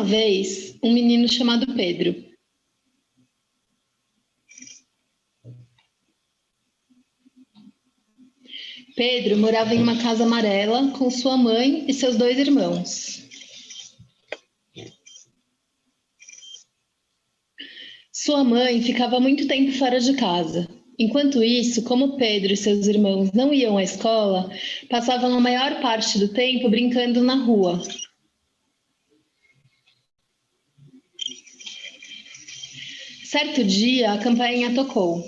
vez um menino chamado Pedro. Pedro morava em uma casa amarela com sua mãe e seus 2 irmãos. Sua mãe ficava muito tempo fora de casa. Enquanto isso, como Pedro e seus irmãos não iam à escola, passavam a maior parte do tempo brincando na rua. Certo dia, a campainha tocou.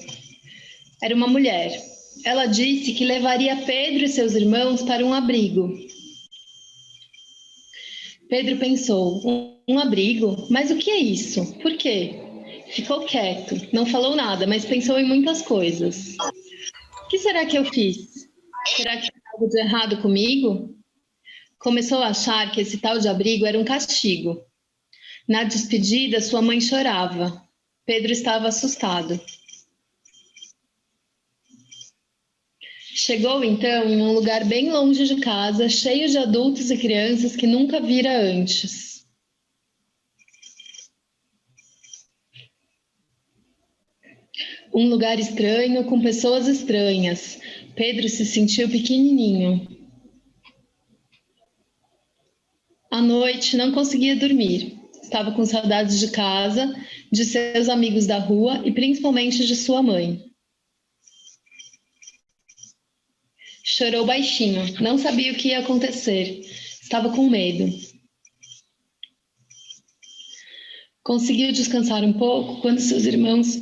Era uma mulher. Ela disse que levaria Pedro e seus irmãos para um abrigo. Pedro pensou, um abrigo? Mas o que é isso? Por quê? Ficou quieto, não falou nada, mas pensou em muitas coisas. O que será que eu fiz? Será que tem algo de errado comigo? Começou a achar que esse tal de abrigo era um castigo. Na despedida, sua mãe chorava. Pedro estava assustado. Chegou então em um lugar bem longe de casa, cheio de adultos e crianças que nunca vira antes. Um lugar estranho com pessoas estranhas. Pedro se sentiu pequenininho. À noite não conseguia dormir. Estava com saudades de casa, de seus amigos da rua e principalmente de sua mãe. Chorou baixinho, não sabia o que ia acontecer. Estava com medo. Conseguiu descansar um pouco quando seus irmãos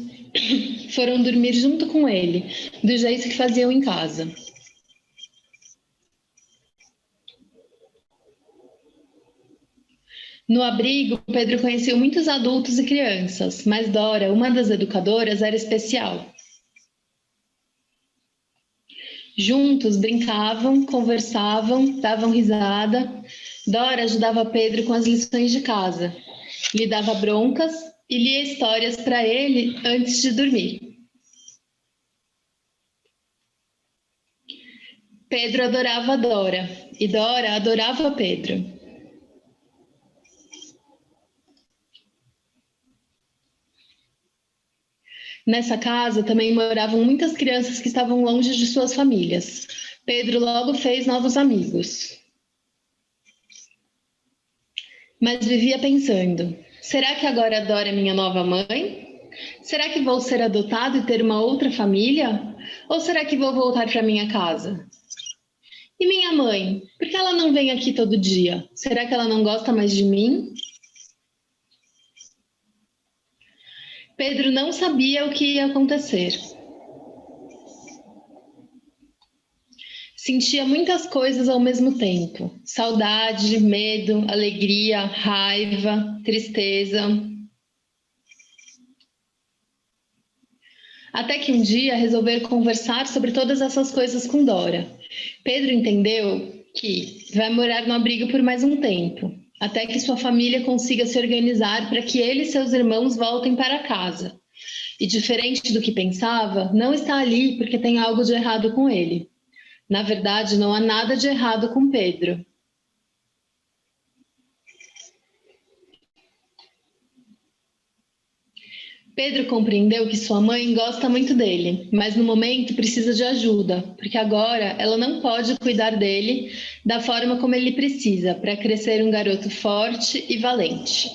foram dormir junto com ele, do jeito que faziam em casa. No abrigo, Pedro conheceu muitos adultos e crianças, mas Dora, uma das educadoras, era especial. Juntos brincavam, conversavam, davam risada. Dora ajudava Pedro com as lições de casa, lhe dava broncas e lia histórias para ele antes de dormir. Pedro adorava Dora e Dora adorava Pedro. Nessa casa também moravam muitas crianças que estavam longe de suas famílias. Pedro logo fez novos amigos. Mas vivia pensando: será que agora a Dora é minha nova mãe? Será que vou ser adotado e ter uma outra família? Ou será que vou voltar para minha casa? E minha mãe? Por que ela não vem aqui todo dia? Será que ela não gosta mais de mim? Pedro não sabia o que ia acontecer. Sentia muitas coisas ao mesmo tempo: saudade, medo, alegria, raiva, tristeza. Até que um dia resolveu conversar sobre todas essas coisas com Dora. Pedro entendeu que vai morar no abrigo por mais um tempo, até que sua família consiga se organizar para que ele e seus irmãos voltem para casa. E diferente do que pensava, não está ali porque tem algo de errado com ele. Na verdade, não há nada de errado com Pedro. Pedro compreendeu que sua mãe gosta muito dele, mas no momento precisa de ajuda, porque agora ela não pode cuidar dele da forma como ele precisa para crescer um garoto forte e valente.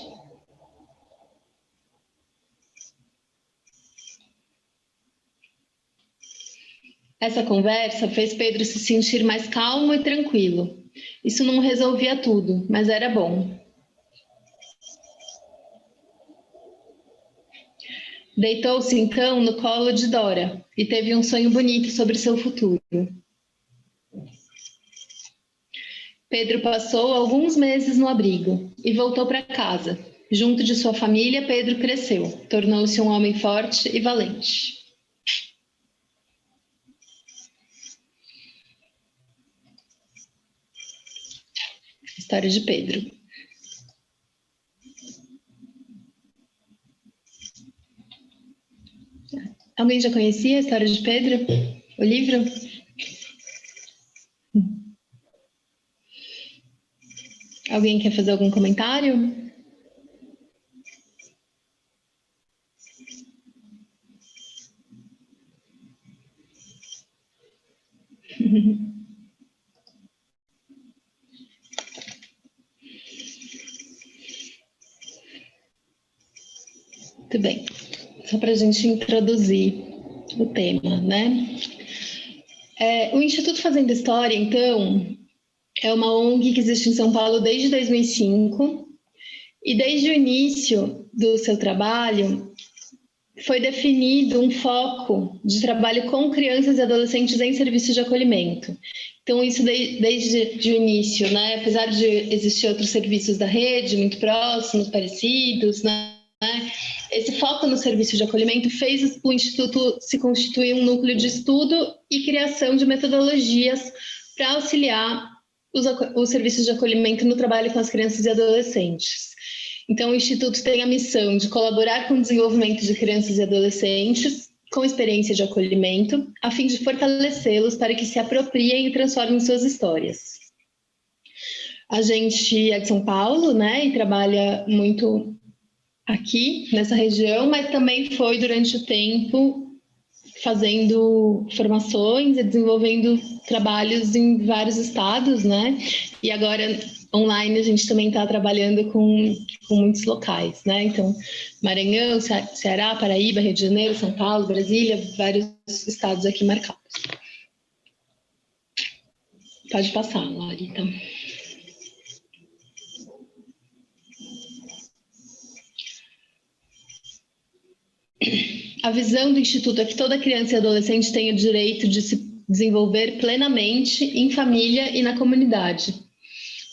Essa conversa fez Pedro se sentir mais calmo e tranquilo. Isso não resolvia tudo, mas era bom. Deitou-se então no colo de Dora e teve um sonho bonito sobre seu futuro. Pedro passou alguns meses no abrigo e voltou para casa. Junto de sua família, Pedro cresceu, tornou-se um homem forte e valente. História de Pedro. Alguém já conhecia a história de Pedro? O livro? Alguém quer fazer algum comentário? Muito bem. Só para a gente introduzir o tema, né? O Instituto Fazendo História, então, é uma ONG que existe em São Paulo desde 2005 e desde o início do seu trabalho foi definido um foco de trabalho com crianças e adolescentes em serviços de acolhimento. Então, isso desde o início, né? Apesar de existir outros serviços da rede muito próximos, parecidos, né? Esse foco no serviço de acolhimento fez o Instituto se constituir um núcleo de estudo e criação de metodologias para auxiliar os serviços de acolhimento no trabalho com as crianças e adolescentes. Então, o Instituto tem a missão de colaborar com o desenvolvimento de crianças e adolescentes com experiência de acolhimento, a fim de fortalecê-los para que se apropriem e transformem suas histórias. A gente é de São Paulo, né, e trabalha muito aqui, nessa região, mas também foi durante o tempo fazendo formações e desenvolvendo trabalhos em vários estados, né? E agora, online, a gente também está trabalhando com muitos locais, né? Então, Maranhão, Ceará, Paraíba, Rio de Janeiro, São Paulo, Brasília, vários estados aqui marcados. Pode passar, Larita. A visão do Instituto é que toda criança e adolescente tem o direito de se desenvolver plenamente em família e na comunidade.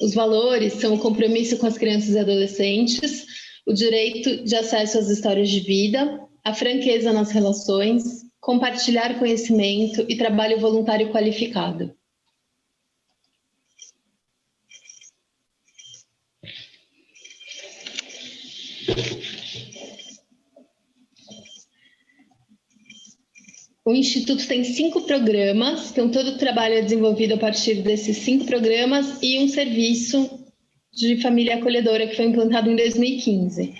Os valores são o compromisso com as crianças e adolescentes, o direito de acesso às histórias de vida, a franqueza nas relações, compartilhar conhecimento e trabalho voluntário qualificado. O Instituto tem 5 programas, então todo o trabalho é desenvolvido a partir desses 5 programas e um serviço de família acolhedora que foi implantado em 2015.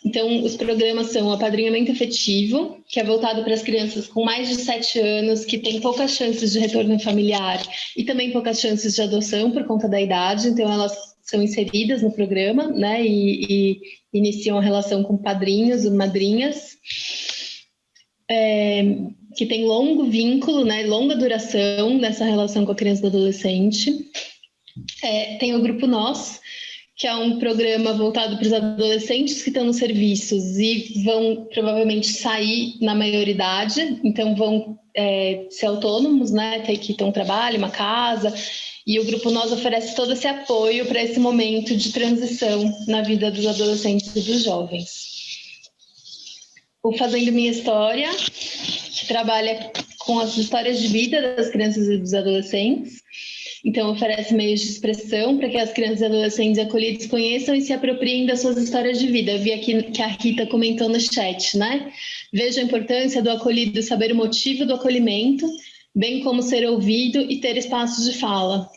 Então, os programas são o apadrinhamento afetivo, que é voltado para as crianças com mais de 7 anos, que têm poucas chances de retorno familiar e também poucas chances de adoção por conta da idade, então elas são inseridas no programa, né, e iniciam a relação com padrinhos e madrinhas. Que tem longo vínculo, né, longa duração nessa relação com a criança e o adolescente. Tem o Grupo Nós, que é um programa voltado para os adolescentes que estão nos serviços e vão provavelmente sair na maioridade, então vão ser autônomos, né, ter que ter um trabalho, uma casa, e o Grupo Nós oferece todo esse apoio para esse momento de transição na vida dos adolescentes e dos jovens. O Fazendo Minha História, que trabalha com as histórias de vida das crianças e dos adolescentes. Então, oferece meios de expressão para que as crianças e adolescentes acolhidos conheçam e se apropriem das suas histórias de vida. Eu vi aqui que a Rita comentou no chat, né? Veja a importância do acolhido saber o motivo do acolhimento, bem como ser ouvido e ter espaços de fala.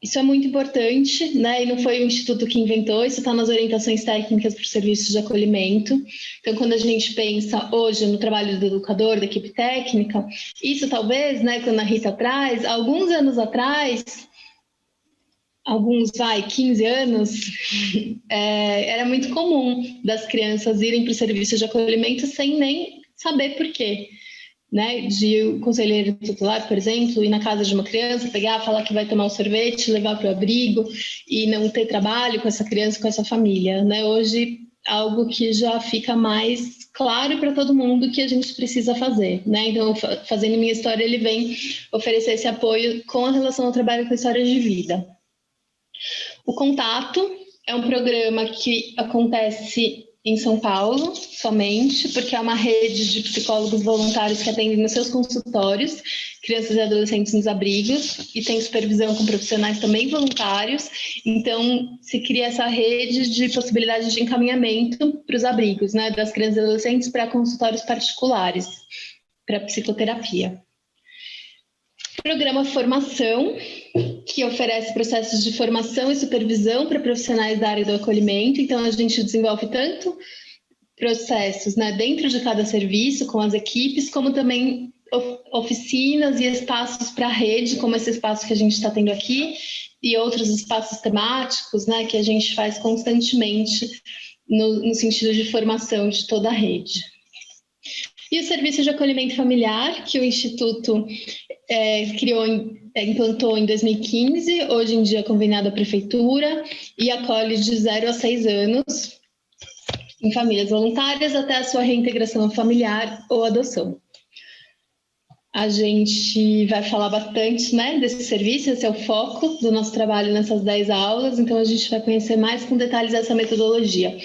Isso é muito importante, né? E não foi o Instituto que inventou, isso está nas orientações técnicas para os serviços de acolhimento. Então, quando a gente pensa hoje no trabalho do educador, da equipe técnica, isso talvez, né, quando a Rita traz, alguns anos atrás, 15 anos, era muito comum das crianças irem para o serviço de acolhimento sem nem saber por quê. Né, de o conselheiro tutelar, por exemplo, ir na casa de uma criança, pegar, falar que vai tomar um sorvete, levar para o abrigo e não ter trabalho com essa criança, com essa família. Né? Hoje, algo que já fica mais claro para todo mundo que a gente precisa fazer. Né? Então, Fazendo Minha História, ele vem oferecer esse apoio com a relação ao trabalho com histórias de vida. O Contato é um programa que acontece em São Paulo, somente, porque é uma rede de psicólogos voluntários que atendem nos seus consultórios, crianças e adolescentes nos abrigos, e tem supervisão com profissionais também voluntários. Então, se cria essa rede de possibilidades de encaminhamento para os abrigos, né, das crianças e adolescentes para consultórios particulares, para psicoterapia. Programa Formação, que oferece processos de formação e supervisão para profissionais da área do acolhimento. Então, a gente desenvolve tanto processos, né, dentro de cada serviço, com as equipes, como também oficinas e espaços para a rede, como esse espaço que a gente está tendo aqui, e outros espaços temáticos, né, que a gente faz constantemente no sentido de formação de toda a rede. E o serviço de acolhimento familiar, que o Instituto implantou em 2015, hoje em dia conveniado à Prefeitura, e acolhe de 0 a 6 anos em famílias voluntárias até a sua reintegração familiar ou adoção. A gente vai falar bastante, né, desse serviço, esse é o foco do nosso trabalho nessas 10 aulas, então a gente vai conhecer mais com detalhes essa metodologia.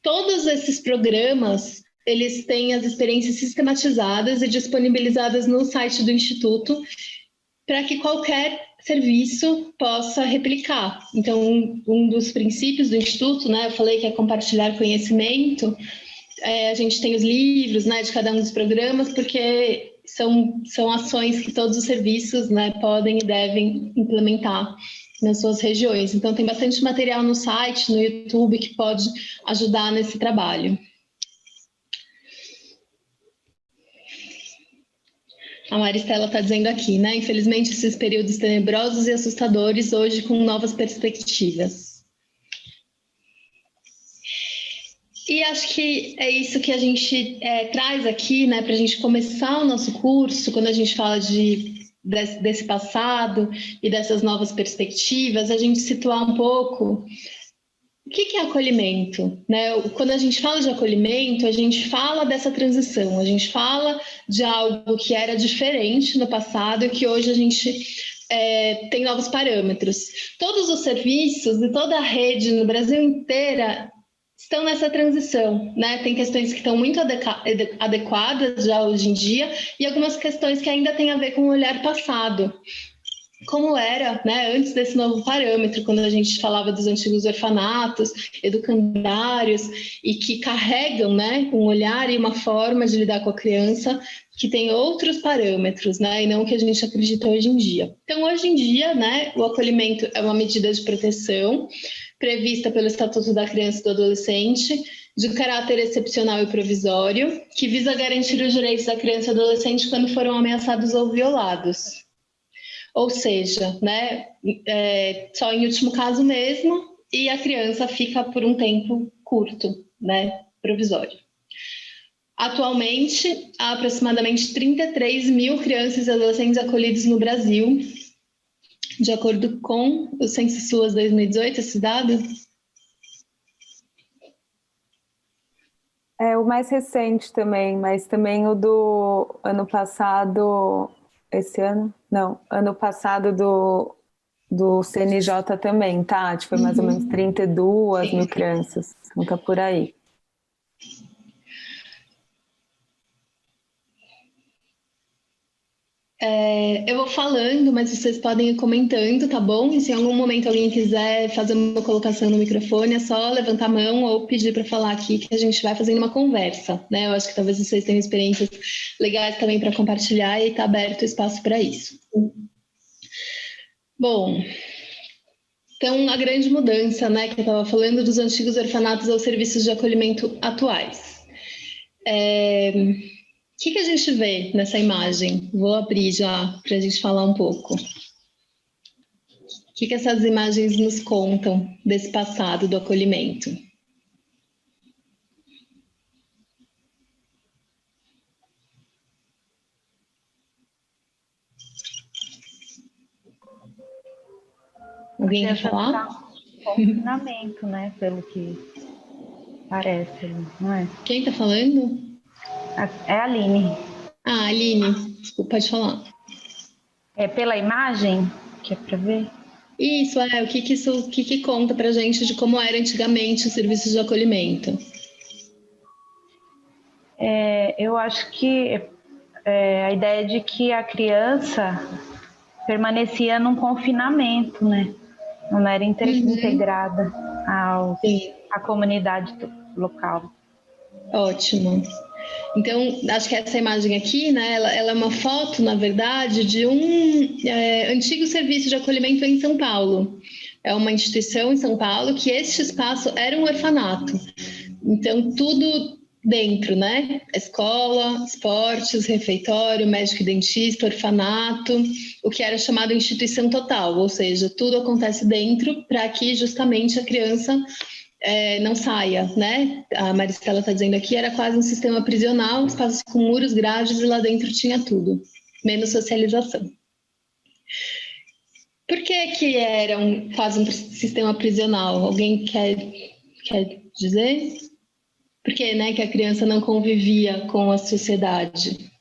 Todos esses programas, eles têm as experiências sistematizadas e disponibilizadas no site do Instituto para que qualquer serviço possa replicar. Então, um dos princípios do Instituto, né, eu falei que é compartilhar conhecimento, a gente tem os livros, né, de cada um dos programas, porque são ações que todos os serviços, né, podem e devem implementar nas suas regiões. Então, tem bastante material no site, no YouTube, que pode ajudar nesse trabalho. A Maristela está dizendo aqui, né? Infelizmente, esses períodos tenebrosos e assustadores, hoje com novas perspectivas. E acho que é isso que a gente traz aqui, né? Para a gente começar o nosso curso, quando a gente fala desse passado e dessas novas perspectivas, a gente situar um pouco o que é acolhimento, né? Quando a gente fala de acolhimento, a gente fala dessa transição, a gente fala de algo que era diferente no passado e que hoje a gente tem novos parâmetros. Todos os serviços e toda a rede no Brasil inteira estão nessa transição, né? Tem questões que estão muito adequadas já hoje em dia e algumas questões que ainda têm a ver com o olhar passado. Como era, né, antes desse novo parâmetro, quando a gente falava dos antigos orfanatos, educandários, e que carregam, né, um olhar e uma forma de lidar com a criança que tem outros parâmetros, né, e não o que a gente acredita hoje em dia. Então, hoje em dia, né, o acolhimento é uma medida de proteção prevista pelo Estatuto da Criança e do Adolescente, de caráter excepcional e provisório, que visa garantir os direitos da criança e do adolescente quando foram ameaçados ou violados. Ou seja, né, só em último caso mesmo, e a criança fica por um tempo curto, né, provisório. Atualmente, há aproximadamente 33 mil crianças e adolescentes acolhidos no Brasil, de acordo com o Censo SUAS 2018, esse dado? É o mais recente também, mas também o do ano passado... Esse ano? Não, ano passado do CNJ também, tá? Foi mais ou menos 32 mil crianças, então tá por aí. Eu vou falando, mas vocês podem ir comentando, tá bom? E se em algum momento alguém quiser fazer uma colocação no microfone, é só levantar a mão ou pedir para falar aqui que a gente vai fazendo uma conversa, né? Eu acho que talvez vocês tenham experiências legais também para compartilhar e está aberto o espaço para isso. Bom, então a grande mudança, né, que eu estava falando dos antigos orfanatos aos serviços de acolhimento atuais. O que a gente vê nessa imagem? Vou abrir já para a gente falar um pouco. O que essas imagens nos contam desse passado do acolhimento? Alguém quer falar? Confinamento, né? Pelo que parece, não é? Quem está falando? É a Aline. Ah, Aline, desculpa, pode falar. É pela imagem que é para ver? Isso, o que conta pra gente de como era antigamente os serviços de acolhimento? Eu acho que a ideia de que a criança permanecia num confinamento, né? Não era integrada à comunidade local. Ótimo. Então, acho que essa imagem aqui, né, ela é uma foto, na verdade, de um antigo serviço de acolhimento em São Paulo. É uma instituição em São Paulo que este espaço era um orfanato. Então, tudo dentro, né? Escola, esportes, refeitório, médico e dentista, orfanato, o que era chamado instituição total, ou seja, tudo acontece dentro para que justamente a criança não saia, né? A Maristela está dizendo aqui, era quase um sistema prisional, espaços com muros, grades e lá dentro tinha tudo, menos socialização. Por que era quase um sistema prisional? Alguém quer dizer? Por que, né, que a criança não convivia com a sociedade?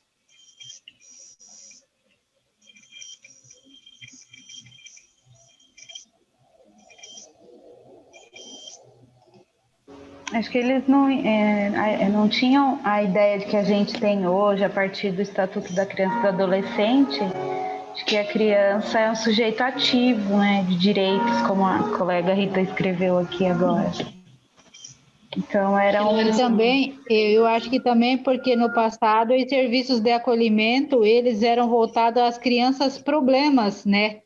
Acho que eles não tinham a ideia de que a gente tem hoje, a partir do Estatuto da Criança e do Adolescente, de que a criança é um sujeito ativo, né, de direitos, como a colega Rita escreveu aqui agora. Então, Também, eu acho que também porque no passado os serviços de acolhimento, eles eram voltados às crianças problemas, né?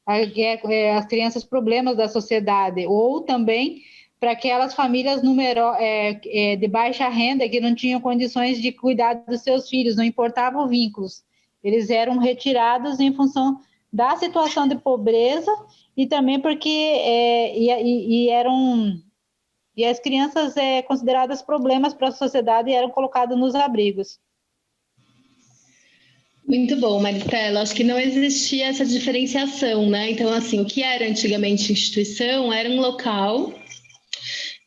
As crianças problemas da sociedade, ou também para aquelas famílias de baixa renda que não tinham condições de cuidar dos seus filhos, não importavam vínculos. Eles eram retirados em função da situação de pobreza e também porque e as crianças consideradas problemas para a sociedade eram colocadas nos abrigos. Muito bom, Maristela. Acho que não existia essa diferenciação, né? Então, assim, o que era antigamente instituição era um local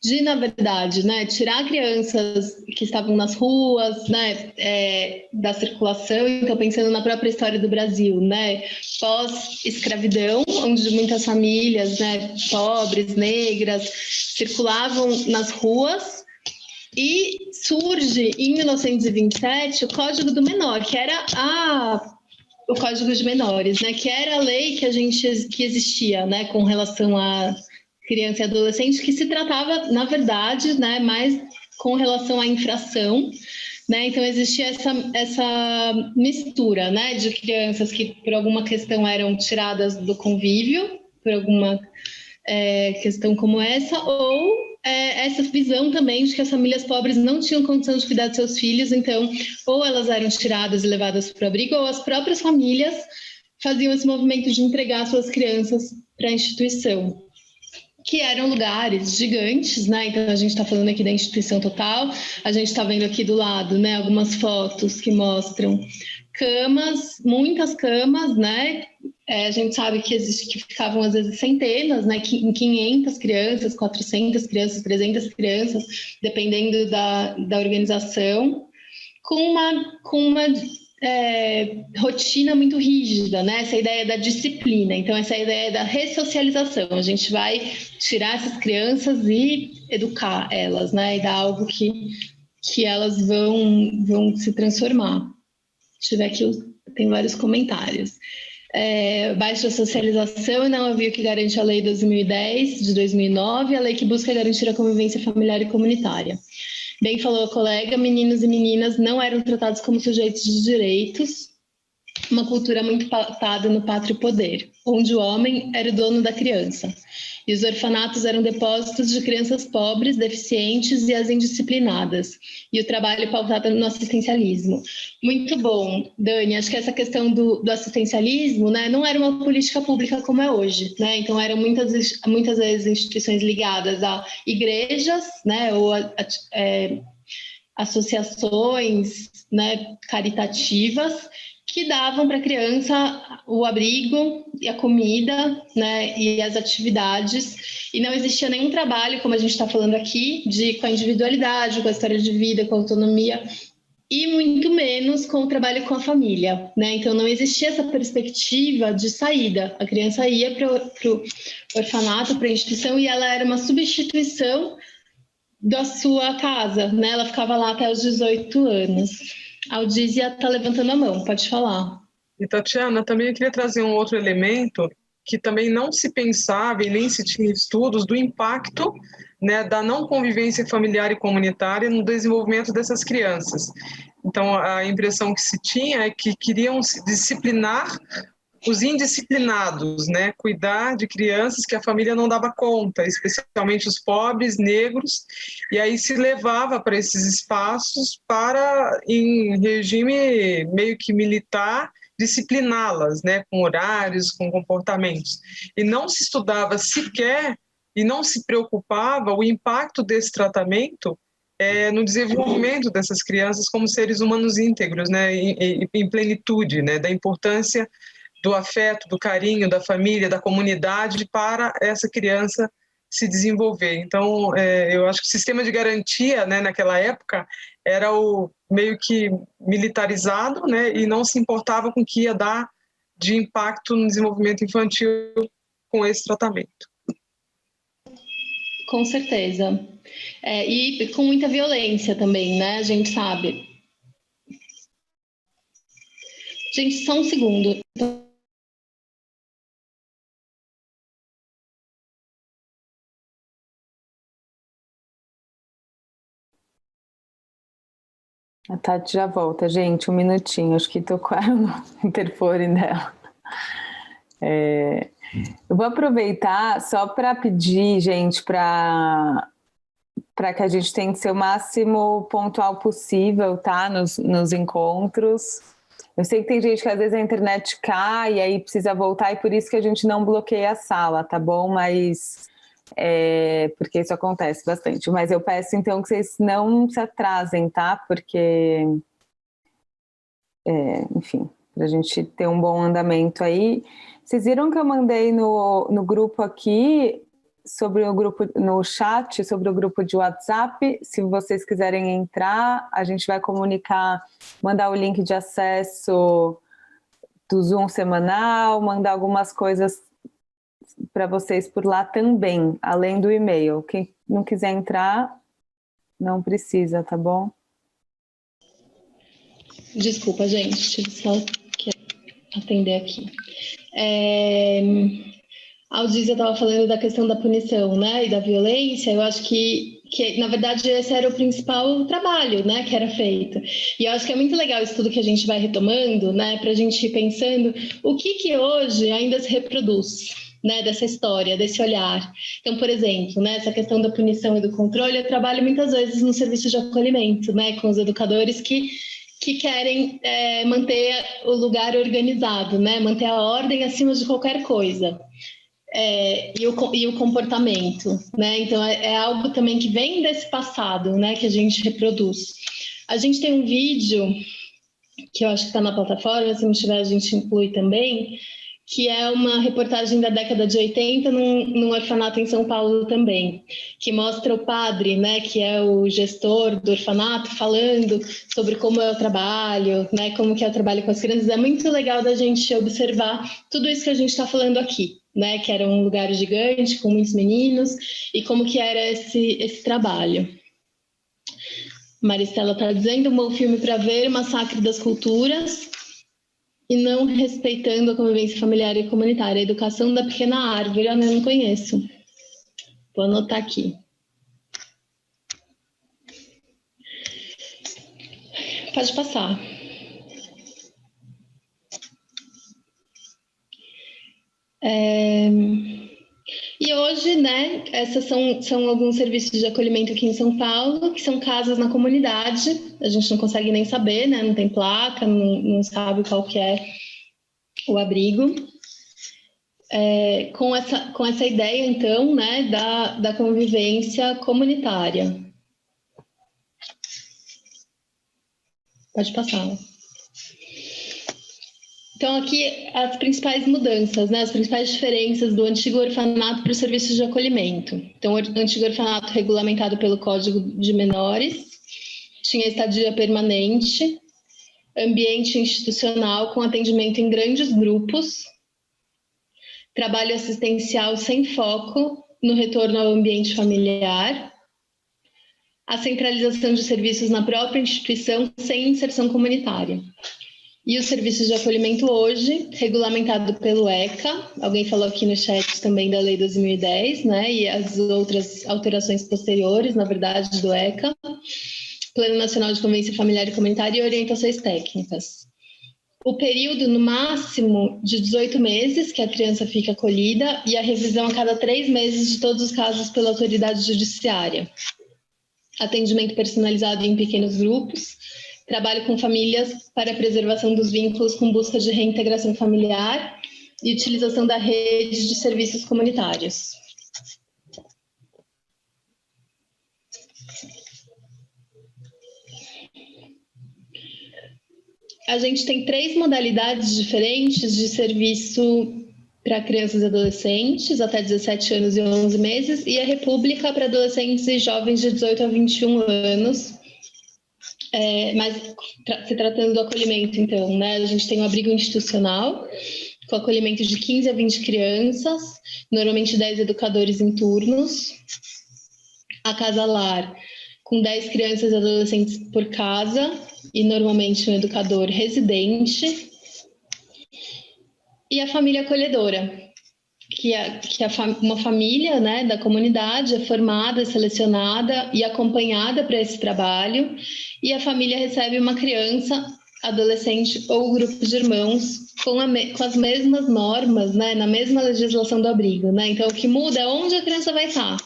de, na verdade, né, tirar crianças que estavam nas ruas, né, da circulação. Então, pensando na própria história do Brasil, né, pós-escravidão, onde muitas famílias, né, pobres, negras, circulavam nas ruas, e surge em 1927 o Código do Menor, que era o Código de Menores, né, que era a lei que existia, né, com relação a criança e adolescente, que se tratava, na verdade, né, mais com relação à infração, né? Então existia essa mistura, né, de crianças que por alguma questão eram tiradas do convívio, por alguma questão como essa, ou essa visão também de que as famílias pobres não tinham condição de cuidar de seus filhos, então ou elas eram tiradas e levadas para o abrigo, ou as próprias famílias faziam esse movimento de entregar suas crianças para a instituição, que eram lugares gigantes, né? Então a gente está falando aqui da instituição total, a gente está vendo aqui do lado, né, algumas fotos que mostram camas, muitas camas, né? A gente sabe que ficavam às vezes centenas, né? 500 crianças, 400 crianças, 300 crianças, dependendo da organização, com uma rotina muito rígida, né? Essa ideia da disciplina, então essa ideia da ressocialização, a gente vai tirar essas crianças e educar elas, né? E dar algo que elas vão se transformar. Deixa eu ver aqui, tem vários comentários. Baixa socialização, não havia o que garante a Lei 2010, de 2009, a lei que busca garantir a convivência familiar e comunitária. Bem falou a colega, meninos e meninas não eram tratados como sujeitos de direitos, uma cultura muito pautada no pátrio poder, onde o homem era o dono da criança. E os orfanatos eram depósitos de crianças pobres, deficientes e as indisciplinadas. E o trabalho pautado no assistencialismo. Muito bom, Dani. Acho que essa questão do assistencialismo, né, não era uma política pública como é hoje, né? Então, eram muitas vezes instituições ligadas a igrejas, né, ou associações, né, caritativas, que davam para a criança o abrigo e a comida, né, e as atividades, e não existia nenhum trabalho, como a gente está falando aqui, com a individualidade, com a história de vida, com a autonomia, e muito menos com o trabalho com a família, né? Então não existia essa perspectiva de saída. A criança ia para o orfanato, para a instituição, e ela era uma substituição da sua casa, né? Ela ficava lá até os 18 anos. A Aldísia está levantando a mão, pode falar. E, Tatiana, também eu queria trazer um outro elemento que também não se pensava e nem se tinha estudos do impacto, né, da não convivência familiar e comunitária no desenvolvimento dessas crianças. Então, a impressão que se tinha é que queriam se disciplinar os indisciplinados, né? Cuidar de crianças que a família não dava conta, especialmente os pobres, negros, e aí se levava para esses espaços para, em regime meio que militar, discipliná-las, né? Com horários, com comportamentos. E não se estudava sequer e não se preocupava o impacto desse tratamento no desenvolvimento dessas crianças como seres humanos íntegros, né? Em plenitude, né? Da importância do afeto, do carinho, da família, da comunidade para essa criança se desenvolver. Então, eu acho que o sistema de garantia, né, naquela época, era o meio que militarizado, né, e não se importava com o que ia dar de impacto no desenvolvimento infantil com esse tratamento. Com certeza. E com muita violência também, né? A gente sabe. Gente, só um segundo. A Tati já volta, gente, um minutinho. Acho que tocou o interfone dela. Eu vou aproveitar só para pedir, gente, para que a gente tente ser o máximo pontual possível, tá? Nos encontros. Eu sei que tem gente que às vezes a internet cai e aí precisa voltar, e por isso que a gente não bloqueia a sala, tá bom? Mas porque isso acontece bastante. Mas eu peço então que vocês não se atrasem, tá? Porque, enfim, para a gente ter um bom andamento aí. Vocês viram que eu mandei no grupo aqui, no chat, sobre o grupo de WhatsApp? Se vocês quiserem entrar, a gente vai comunicar, mandar o link de acesso do Zoom semanal, mandar algumas coisas para vocês por lá também, além do e-mail. Quem não quiser entrar, não precisa, tá bom? Desculpa, gente, deixa eu só atender aqui. A Aldísia estava falando da questão da punição, né, e da violência. Eu acho que na verdade esse era o principal trabalho, né, que era feito. E eu acho que é muito legal isso tudo que a gente vai retomando, né, para a gente ir pensando o que hoje ainda se reproduz, né, dessa história, desse olhar. Então, por exemplo, né, essa questão da punição e do controle, eu trabalho muitas vezes no serviço de acolhimento, né, com os educadores que querem manter o lugar organizado, né, manter a ordem acima de qualquer coisa. E o comportamento, né? Então é algo também que vem desse passado, né? Que a gente reproduz. A gente tem um vídeo que eu acho que está na plataforma, se não tiver a gente inclui também, que é uma reportagem da década de 80 num orfanato em São Paulo também, que mostra o padre, né, que é o gestor do orfanato, falando sobre como é o trabalho, né, como que é o trabalho com as crianças. É muito legal da gente observar tudo isso que a gente está falando aqui, né, que era um lugar gigante com muitos meninos, e como que era esse trabalho. Maristela está dizendo: um bom filme para ver, Massacre das Culturas, e não respeitando a convivência familiar e comunitária. A Educação da Pequena Árvore, eu não conheço. Vou anotar aqui. Pode passar. E hoje, né, essas são alguns serviços de acolhimento aqui em São Paulo, que são casas na comunidade. A gente não consegue nem saber, né, não tem placa, não sabe qual que é o abrigo. Com essa ideia, então, né, da convivência comunitária. Pode passar. Então, aqui as principais mudanças, né, as principais diferenças do antigo orfanato para os serviços de acolhimento. Então, o antigo orfanato, regulamentado pelo Código de Menores, tinha estadia permanente, ambiente institucional com atendimento em grandes grupos, trabalho assistencial sem foco no retorno ao ambiente familiar, a centralização de serviços na própria instituição sem inserção comunitária. E os serviços de acolhimento hoje, regulamentado pelo ECA, alguém falou aqui no chat também da Lei 2010, né, e as outras alterações posteriores, na verdade, do ECA, Plano Nacional de Convivência Familiar e Comunitária e Orientações Técnicas. o período no máximo de 18 meses que a criança fica acolhida e a revisão a cada 3 meses de todos os casos pela autoridade judiciária. Atendimento personalizado em pequenos grupos, trabalho com famílias para a preservação dos vínculos com busca de reintegração familiar e utilização da rede de serviços comunitários. A gente tem 3 modalidades diferentes de serviço para crianças e adolescentes até 17 anos e 11 meses, e a República para adolescentes e jovens de 18 a 21 anos. Mas se tratando do acolhimento, então, né, a gente tem o abrigo institucional, com acolhimento de 15 a 20 crianças, normalmente 10 educadores em turnos. A Casa Lar, com 10 crianças e adolescentes por casa, e normalmente um educador residente. E a família acolhedora, que é uma família, né, da comunidade, é formada, selecionada e acompanhada para esse trabalho, e a família recebe uma criança, adolescente ou grupo de irmãos com as mesmas normas, né, na mesma legislação do abrigo, né? Então, o que muda é onde a criança vai estar.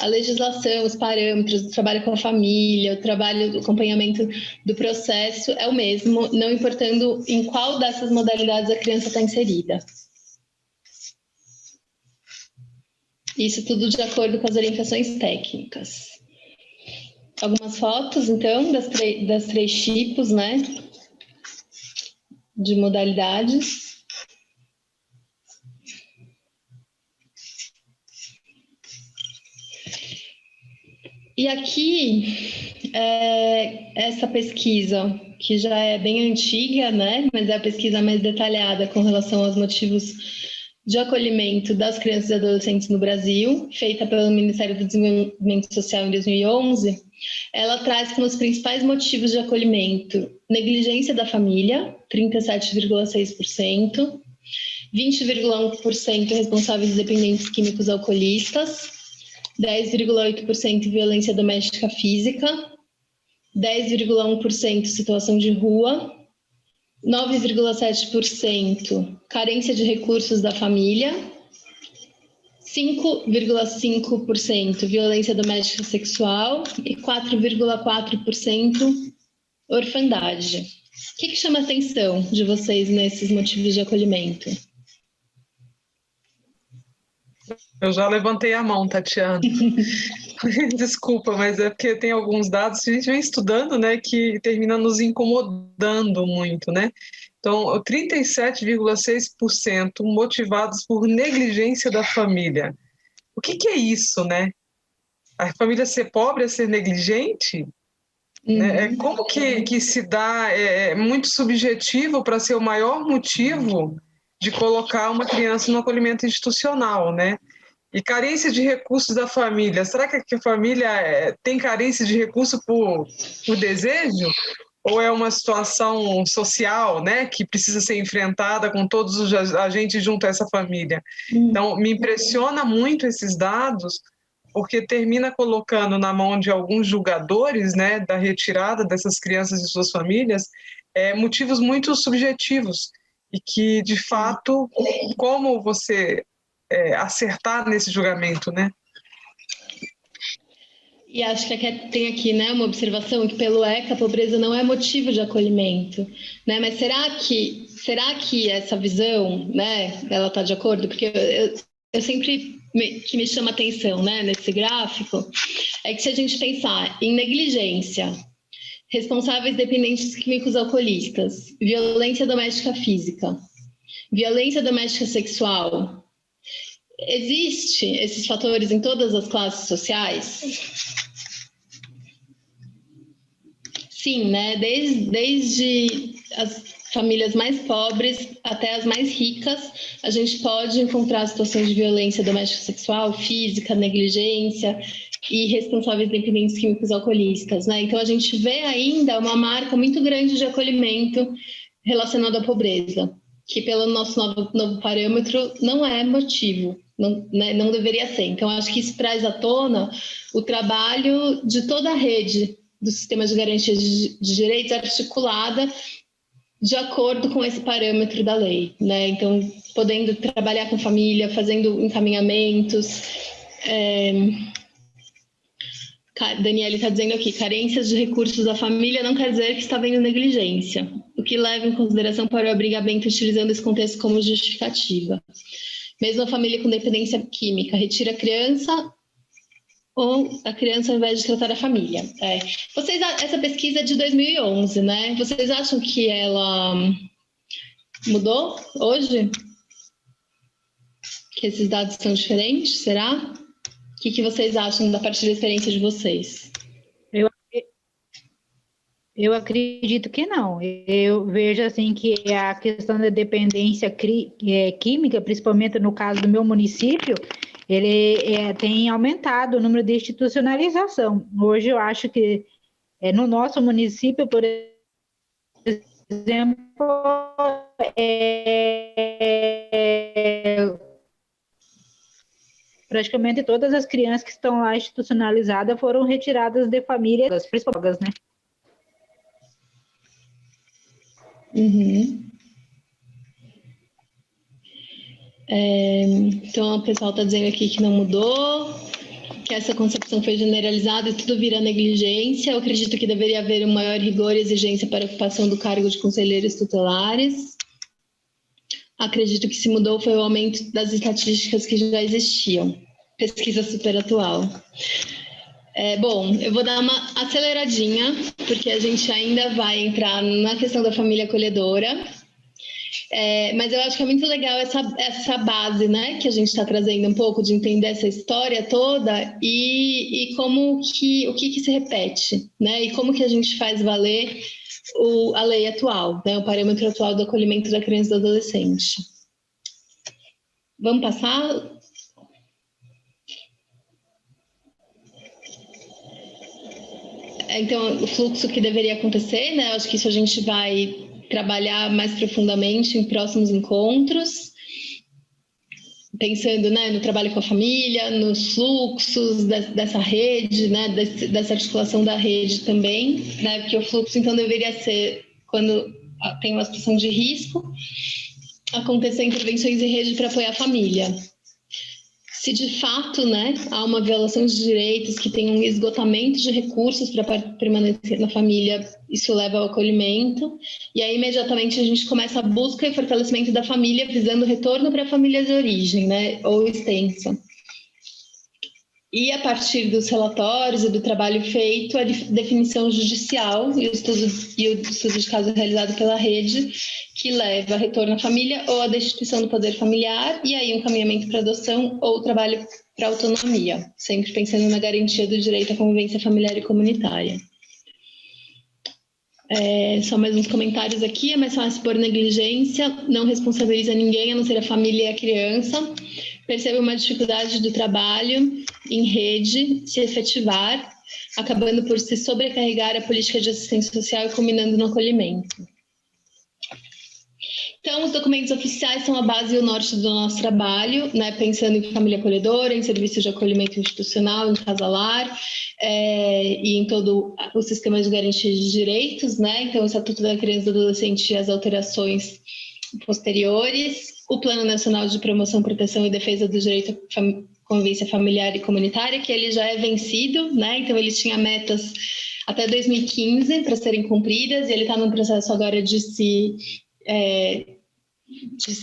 A legislação, os parâmetros, o trabalho com a família, o trabalho do acompanhamento do processo é o mesmo, não importando em qual dessas modalidades a criança está inserida. Isso tudo de acordo com as orientações técnicas. Algumas fotos, então, das 3 tipos, né, de modalidades. E aqui, essa pesquisa, que já é bem antiga, né, mas é a pesquisa mais detalhada com relação aos motivos de acolhimento das crianças e adolescentes no Brasil, feita pelo Ministério do Desenvolvimento Social em 2011, ela traz como os principais motivos de acolhimento negligência da família, 37,6%, 20,1% responsáveis dependentes químicos alcoolistas, 10,8% violência doméstica física, 10,1% situação de rua, 9,7% carência de recursos da família, 5,5% violência doméstica sexual e 4,4% orfandade. O que chama a atenção de vocês nesses motivos de acolhimento? Eu já levantei a mão, Tatiana. Desculpa, mas é porque tem alguns dados que a gente vem estudando, né, que termina nos incomodando muito, né? Então, 37,6% motivados por negligência da família. O que é isso, né? A família ser pobre é ser negligente? Né? Como que se dá? É muito subjetivo para ser o maior motivo de colocar uma criança no acolhimento institucional, né? E carência de recursos da família. Será que a família tem carência de recurso por desejo? Ou é uma situação social, né, que precisa ser enfrentada com todos os agentes junto a essa família? Então, me impressiona muito esses dados, porque termina colocando na mão de alguns julgadores, né, da retirada dessas crianças e suas famílias, motivos muito subjetivos, e que, de fato, como você acertar nesse julgamento, né? E acho que tem aqui, né, uma observação que pelo ECA a pobreza não é motivo de acolhimento, né? Mas será que essa visão, né, ela está de acordo? Porque eu sempre que me chama atenção, né, nesse gráfico, é que se a gente pensar em negligência, responsáveis dependentes químicos alcoolistas, violência doméstica física, violência doméstica sexual, existem esses fatores em todas as classes sociais? Sim, né? Desde as famílias mais pobres até as mais ricas, a gente pode encontrar situações de violência doméstica sexual, física, negligência e responsáveis dependentes químicos alcoolistas, né? Então, a gente vê ainda uma marca muito grande de acolhimento relacionado à pobreza, que pelo nosso novo parâmetro não é motivo. Não deveria ser. Então, acho que isso traz à tona o trabalho de toda a rede do sistema de garantia de direitos articulada de acordo com esse parâmetro da lei, né? Então, podendo trabalhar com família, fazendo encaminhamentos. Daniele está dizendo aqui, carências de recursos da família não quer dizer que está havendo negligência, o que leva em consideração para o abrigamento utilizando esse contexto como justificativa. Mesmo a família com dependência química retira a criança ou a criança ao invés de tratar a família. Essa pesquisa é de 2011, né? Vocês acham que ela mudou hoje? Que esses dados são diferentes, será? O que vocês acham da partir da experiência de vocês? Eu acredito que não. Eu vejo assim que a questão da dependência química, principalmente no caso do meu município, ele tem aumentado o número de institucionalização. Hoje eu acho que no nosso município, por exemplo, praticamente todas as crianças que estão lá institucionalizadas foram retiradas de famílias, principalmente, né? Uhum. Então, o pessoal está dizendo aqui que não mudou, que essa concepção foi generalizada e tudo vira negligência. Eu acredito que deveria haver um maior rigor e exigência para a ocupação do cargo de conselheiros tutelares. Acredito que se mudou foi o aumento das estatísticas que já existiam. Pesquisa super atual. Bom, eu vou dar uma aceleradinha, porque a gente ainda vai entrar na questão da família acolhedora. Mas eu acho que é muito legal essa base, né, que a gente está trazendo um pouco, de entender essa história toda e como o que se repete, né, e como que a gente faz valer a lei atual, né, o parâmetro atual do acolhimento da criança e do adolescente. Vamos passar? Então, o fluxo que deveria acontecer, né, eu acho que isso a gente vai trabalhar mais profundamente em próximos encontros, pensando, né, no trabalho com a família, nos fluxos dessa rede, né, dessa articulação da rede também, né, porque o fluxo, então, deveria ser, quando tem uma situação de risco, acontecer intervenções em rede para apoiar a família. Se de fato, né, há uma violação de direitos, que tem um esgotamento de recursos para permanecer na família, isso leva ao acolhimento, e aí imediatamente a gente começa a busca e fortalecimento da família, visando o retorno para a família de origem, né, ou extensa. E a partir dos relatórios e do trabalho feito, a definição judicial e o estudo de caso realizado pela rede, que leva a retorno à família ou a destituição do poder familiar, e aí um encaminhamento para adoção ou trabalho para autonomia, sempre pensando na garantia do direito à convivência familiar e comunitária. Só mais uns comentários aqui. É mais fácil por negligência, não responsabiliza ninguém, a não ser a família e a criança. Percebe uma dificuldade do trabalho em rede se efetivar, acabando por se sobrecarregar a política de assistência social e culminando no acolhimento. Então, os documentos oficiais são a base e o norte do nosso trabalho, né, pensando em família acolhedora, em serviços de acolhimento institucional, em casa-lar, e em todo o sistema de garantia de direitos, né? Então, o Estatuto da Criança e do Adolescente e as alterações posteriores, o Plano Nacional de Promoção, Proteção e Defesa do Direito à Convivência Familiar e Comunitária, que ele já é vencido, né? Então, ele tinha metas até 2015 para serem cumpridas, e ele está num processo agora de se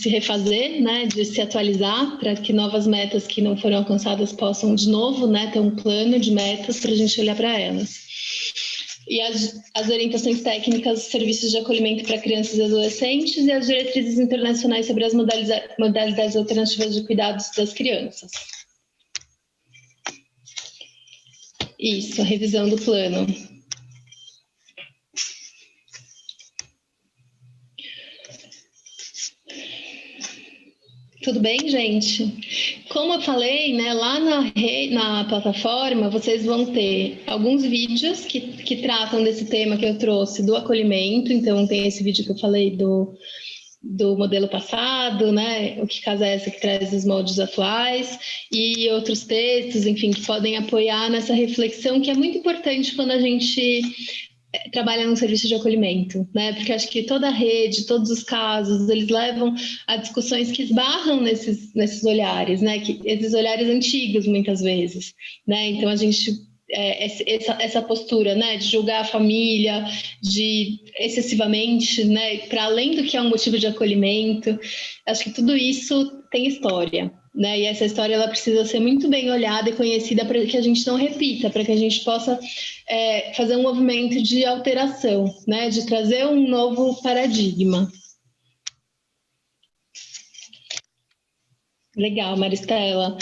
refazer, né, de se atualizar, para que novas metas que não foram alcançadas possam, de novo, né, ter um plano de metas para a gente olhar para elas. E as orientações técnicas, serviços de acolhimento para crianças e adolescentes, e as diretrizes internacionais sobre as modalidades alternativas de cuidados das crianças. Isso, a revisão do plano. Tudo bem, gente? Como eu falei, né, lá na plataforma, vocês vão ter alguns vídeos que tratam desse tema que eu trouxe, do acolhimento. Então, tem esse vídeo que eu falei do modelo passado, né, o que casa é essa que traz os moldes atuais, e outros textos, enfim, que podem apoiar nessa reflexão, que é muito importante quando a gente trabalha no serviço de acolhimento, né? Porque acho que toda a rede, todos os casos, eles levam a discussões que esbarram nesses olhares, né? Esses olhares antigos, muitas vezes, né? Então, a gente essa postura, né, de julgar a família, de excessivamente, né, para além do que é um motivo de acolhimento, acho que tudo isso tem história, né, e essa história ela precisa ser muito bem olhada e conhecida para que a gente não repita, para que a gente possa fazer um movimento de alteração, né, de trazer um novo paradigma. Legal, Maristela.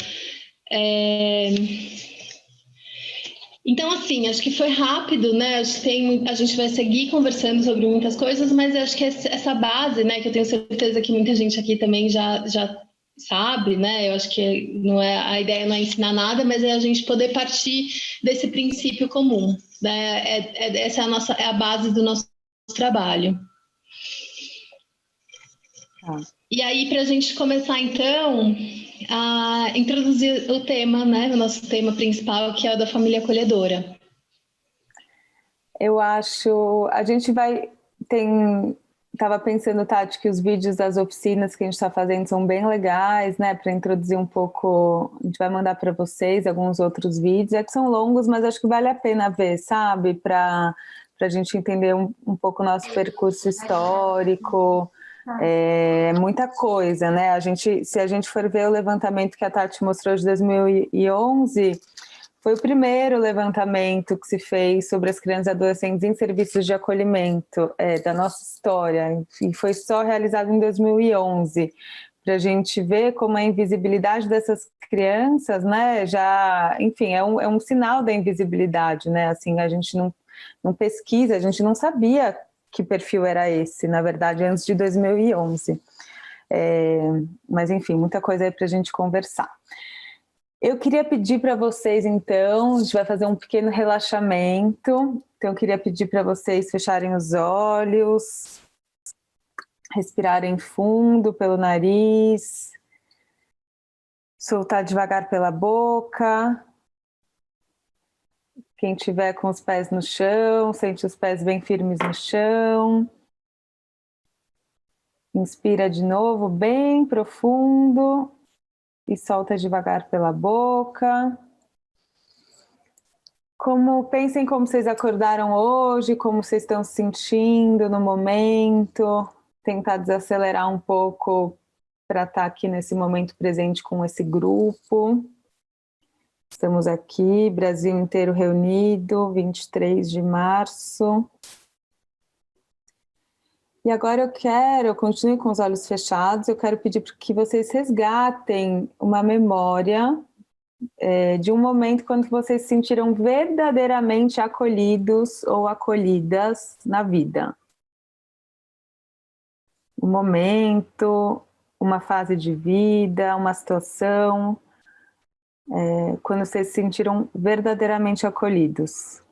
Então, assim, acho que foi rápido, né? Acho que a gente vai seguir conversando sobre muitas coisas, mas acho que essa base, né, que eu tenho certeza que muita gente aqui também já sabe, né? Eu acho que a ideia não é ensinar nada, mas é a gente poder partir desse princípio comum, né? Essa é a base do nosso trabalho. E aí, para a gente começar, então, a introduzir o tema, né? O nosso tema principal, que é o da família acolhedora. Eu acho... A gente Estava pensando, Tati, que os vídeos das oficinas que a gente está fazendo são bem legais, né? Para introduzir um pouco... A gente vai mandar para vocês alguns outros vídeos. É que são longos, mas acho que vale a pena ver, sabe? Para a gente entender um pouco o nosso percurso histórico... muita coisa, né? Se a gente for ver o levantamento que a Tati mostrou de 2011, foi o primeiro levantamento que se fez sobre as crianças e adolescentes em serviços de acolhimento da nossa história, e foi só realizado em 2011, para a gente ver como a invisibilidade dessas crianças, né, enfim, é um sinal da invisibilidade, né? Assim, a gente não pesquisa, a gente não sabia que perfil era esse, na verdade, antes de 2011. Mas, enfim, muita coisa aí para a gente conversar. Eu queria pedir para vocês, então, a gente vai fazer um pequeno relaxamento. Então, eu queria pedir para vocês fecharem os olhos, respirarem fundo pelo nariz, soltar devagar pela boca. Quem tiver com os pés no chão, sente os pés bem firmes no chão. Inspira de novo, bem profundo, e solta devagar pela boca. Pensem como vocês acordaram hoje, como vocês estão se sentindo no momento. Tentar desacelerar um pouco para estar aqui nesse momento presente com esse grupo. Estamos aqui, Brasil inteiro reunido, 23 de março. E agora eu continuo com os olhos fechados, eu quero pedir que vocês resgatem uma memória de um momento quando vocês se sentiram verdadeiramente acolhidos ou acolhidas na vida. Um momento, uma fase de vida, uma situação, quando vocês se sentiram verdadeiramente acolhidos.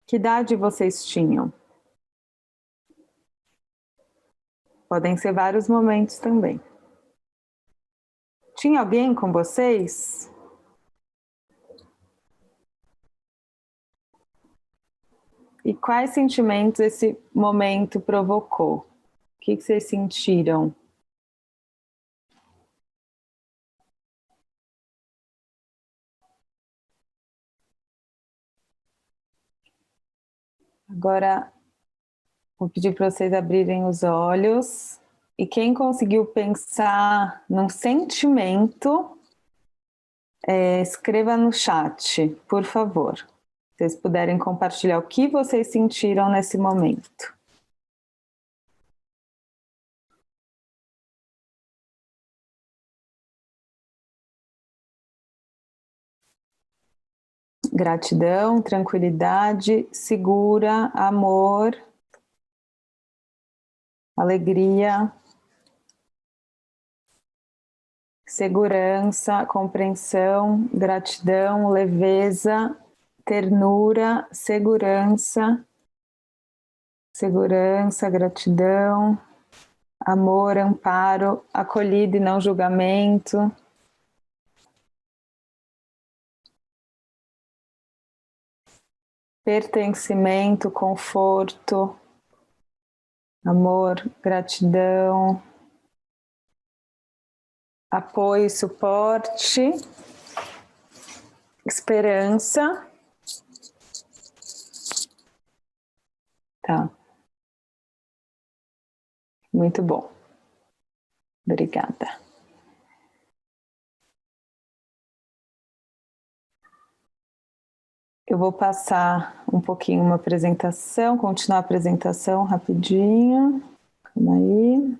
Que idade vocês tinham? Podem ser vários momentos também. Tinha alguém com vocês? E quais sentimentos esse momento provocou? O que vocês sentiram? Agora, vou pedir para vocês abrirem os olhos. E quem conseguiu pensar num sentimento, escreva no chat, por favor. Se vocês puderem compartilhar o que vocês sentiram nesse momento. Gratidão, tranquilidade, segura, amor, alegria, segurança, compreensão, gratidão, leveza, ternura, segurança, gratidão, amor, amparo, acolhida e não julgamento. pertencimento, conforto, amor, gratidão, apoio, suporte, esperança. Tá. Muito bom. Obrigada. Eu vou passar um pouquinho uma apresentação, continuar a apresentação rapidinho. Calma aí.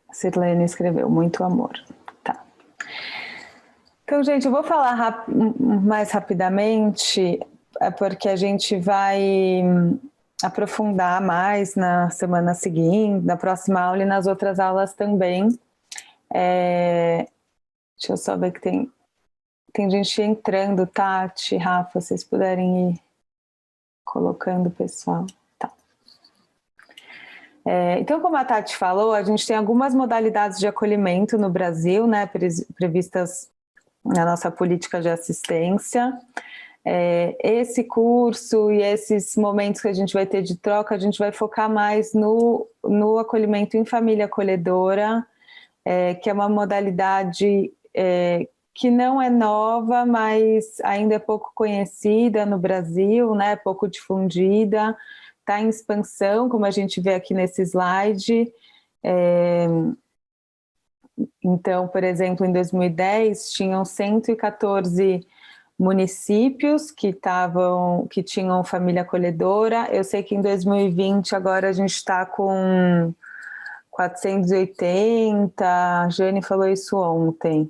A Sirlene escreveu, muito amor. Tá. Então, gente, eu vou falar mais rapidamente, porque a gente vai aprofundar mais na semana seguinte, na próxima aula e nas outras aulas também. Deixa eu só ver que tem gente entrando, Tati, Rafa, vocês puderem ir colocando o pessoal. Tá. Então, como a Tati falou, a gente tem algumas modalidades de acolhimento no Brasil, né, previstas na nossa política de assistência. Esse curso e esses momentos que a gente vai ter de troca, a gente vai focar mais no acolhimento em família acolhedora, que é uma modalidade que não é nova, mas ainda é pouco conhecida no Brasil, né, pouco difundida, está em expansão, como a gente vê aqui nesse slide. Então, por exemplo, em 2010, tinham 114 municípios que tinham família acolhedora. Eu sei que em 2020, agora a gente está com 480, a Jane falou isso ontem.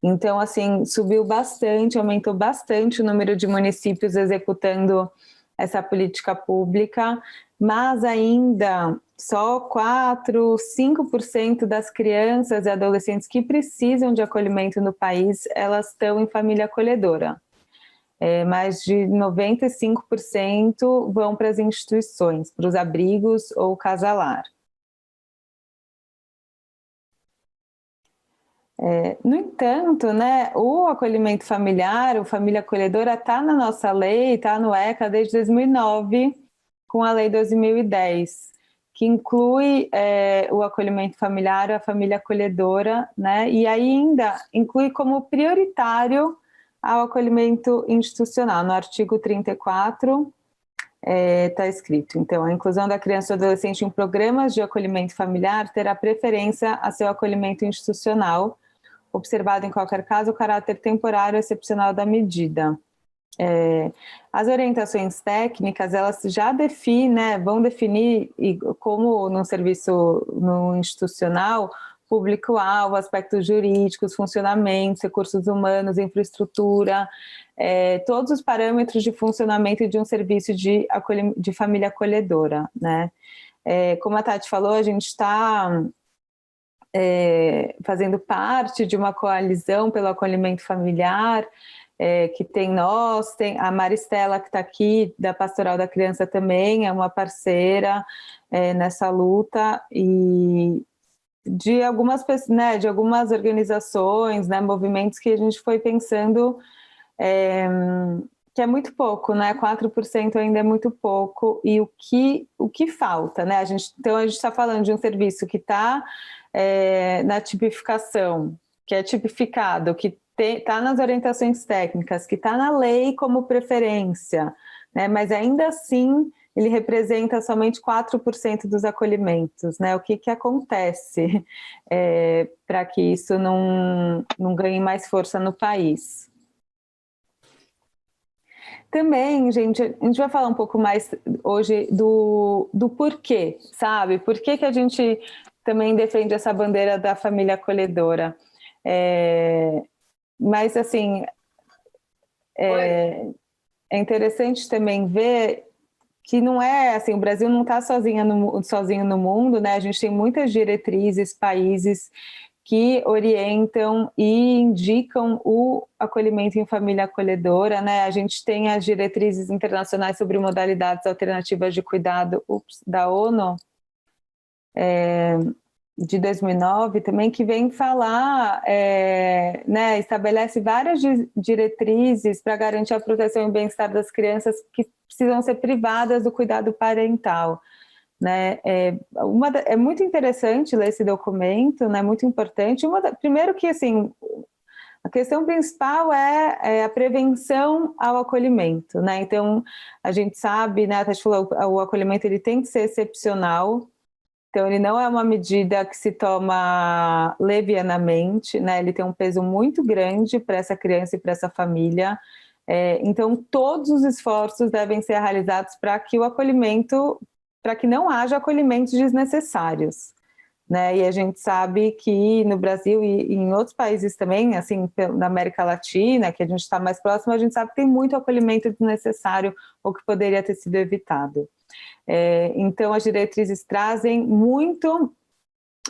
Então, assim, subiu bastante, aumentou bastante o número de municípios executando essa política pública, mas ainda só 4, 5% das crianças e adolescentes que precisam de acolhimento no país, elas estão em família acolhedora. Mais de 95% vão para as instituições, para os abrigos ou casalar. No entanto, né, o acolhimento familiar, o família acolhedora, está na nossa lei, está no ECA desde 2009, com a lei 2010, que inclui o acolhimento familiar, a família acolhedora, né, e ainda inclui como prioritário ao acolhimento institucional. No artigo 34, está escrito, então, a inclusão da criança e do adolescente em programas de acolhimento familiar terá preferência a seu acolhimento institucional, observado em qualquer caso o caráter temporário excepcional da medida. As orientações técnicas, elas já vão definir como no serviço no institucional, público-alvo, aspectos jurídicos, funcionamentos, recursos humanos, infraestrutura, todos os parâmetros de funcionamento de um serviço de família acolhedora, né? Como a Tati falou, a gente está fazendo parte de uma coalizão pelo acolhimento familiar, que tem a Maristela, que está aqui, da Pastoral da Criança também, é uma parceira nessa luta, e de algumas pessoas, né, de algumas organizações, né, movimentos que a gente foi pensando que é muito pouco, né, 4% ainda é muito pouco, e o que falta, né, então a gente está falando de um serviço que está na tipificação, que é tipificado, que está nas orientações técnicas, que está na lei como preferência, né, mas ainda assim ele representa somente 4% dos acolhimentos, né? O que acontece para que isso não ganhe mais força no país? Também, gente, a gente vai falar um pouco mais hoje do porquê, sabe? Por que a gente também defende essa bandeira da família acolhedora? Mas, assim, é interessante também ver que não é assim, o Brasil não está sozinho no mundo, né? A gente tem muitas diretrizes, países que orientam e indicam o acolhimento em família acolhedora, né? A gente tem as diretrizes internacionais sobre modalidades alternativas de cuidado da ONU, de 2009 também, que vem falar, né, estabelece várias diretrizes para garantir a proteção e o bem-estar das crianças que precisam ser privadas do cuidado parental. Né? É muito interessante ler esse documento, né? Muito importante. Primeiro que, assim, a questão principal é a prevenção ao acolhimento, né? Então, a gente sabe, né, a Tati falou, o acolhimento ele tem que ser excepcional, então ele não é uma medida que se toma levianamente, né? Ele tem um peso muito grande para essa criança e para essa família. Então, todos os esforços devem ser realizados para que o acolhimento, para que não haja acolhimentos desnecessários, né? E a gente sabe que no Brasil e em outros países também, assim, na América Latina, que a gente está mais próximo, a gente sabe que tem muito acolhimento desnecessário ou que poderia ter sido evitado. Então, as diretrizes trazem muito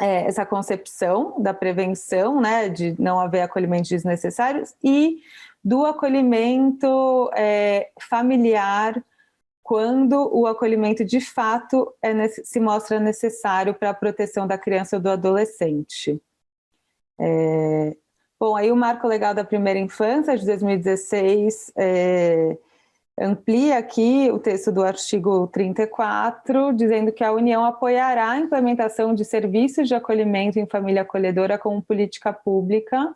essa concepção da prevenção, né, de não haver acolhimentos desnecessários e do acolhimento familiar, quando o acolhimento de fato se mostra necessário para a proteção da criança ou do adolescente. Bom, aí o Marco Legal da Primeira Infância, de 2016, amplia aqui o texto do artigo 34, dizendo que a União apoiará a implementação de serviços de acolhimento em família acolhedora como política pública,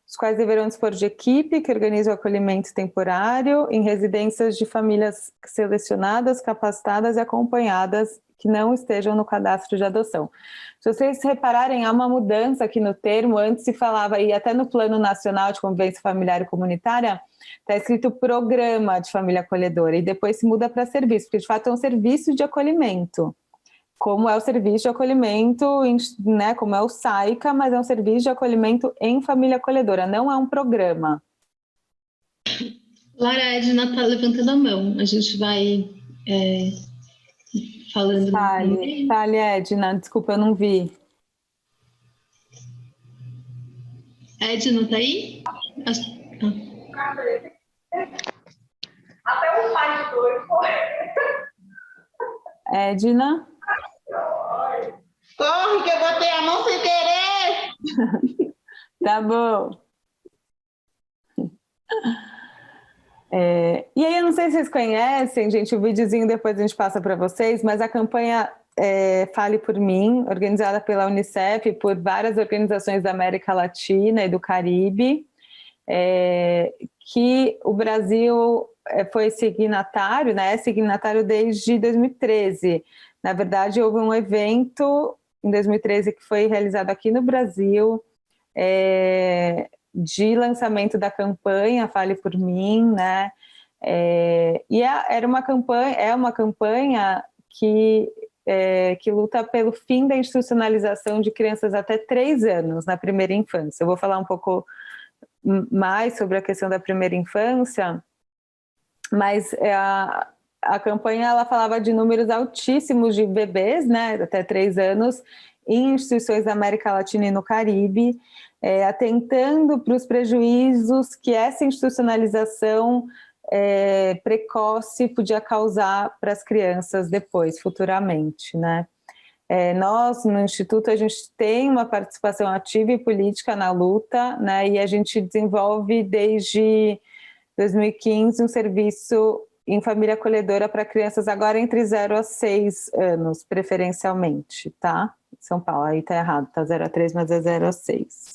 os quais deverão dispor de equipe que organize o acolhimento temporário em residências de famílias selecionadas, capacitadas e acompanhadas que não estejam no cadastro de adoção. Se vocês repararem, há uma mudança aqui no termo, antes se falava, e até no Plano Nacional de Convivência Familiar e Comunitária, está escrito Programa de Família Acolhedora, e depois se muda para serviço, porque de fato é um serviço de acolhimento, como é o serviço de acolhimento, né, como é o SAICA, mas é um serviço de acolhimento em família acolhedora, não é um programa. Lara, a Edna está levantando a mão, a gente vai falando. Fale, Edna, desculpa, eu não vi. Edna, está aí? Até o pai de dois foi. Edna? Corre que eu botei a mão sem querer! Tá bom. E aí, eu não sei se vocês conhecem, gente, o videozinho depois a gente passa para vocês, mas a campanha Fale por Mim, organizada pela Unicef, por várias organizações da América Latina e do Caribe, que o Brasil foi signatário, né? É signatário desde 2013. Na verdade, houve um evento em 2013 que foi realizado aqui no Brasil, de lançamento da campanha Fale por Mim, né? Era uma campanha que luta pelo fim da institucionalização de crianças até 3 anos na primeira infância. Eu vou falar um pouco mais sobre a questão da primeira infância, mas a campanha ela falava de números altíssimos de bebês, né, até 3 anos, em instituições da América Latina e no Caribe, atentando para os prejuízos que essa institucionalização precoce podia causar para as crianças depois, futuramente, né? Nós, no Instituto, a gente tem uma participação ativa e política na luta, né? E a gente desenvolve desde 2015 um serviço em família acolhedora para crianças agora entre 0 a 6 anos, preferencialmente, tá? São Paulo, aí tá errado, tá 0 a 3, mas é 0 a 6.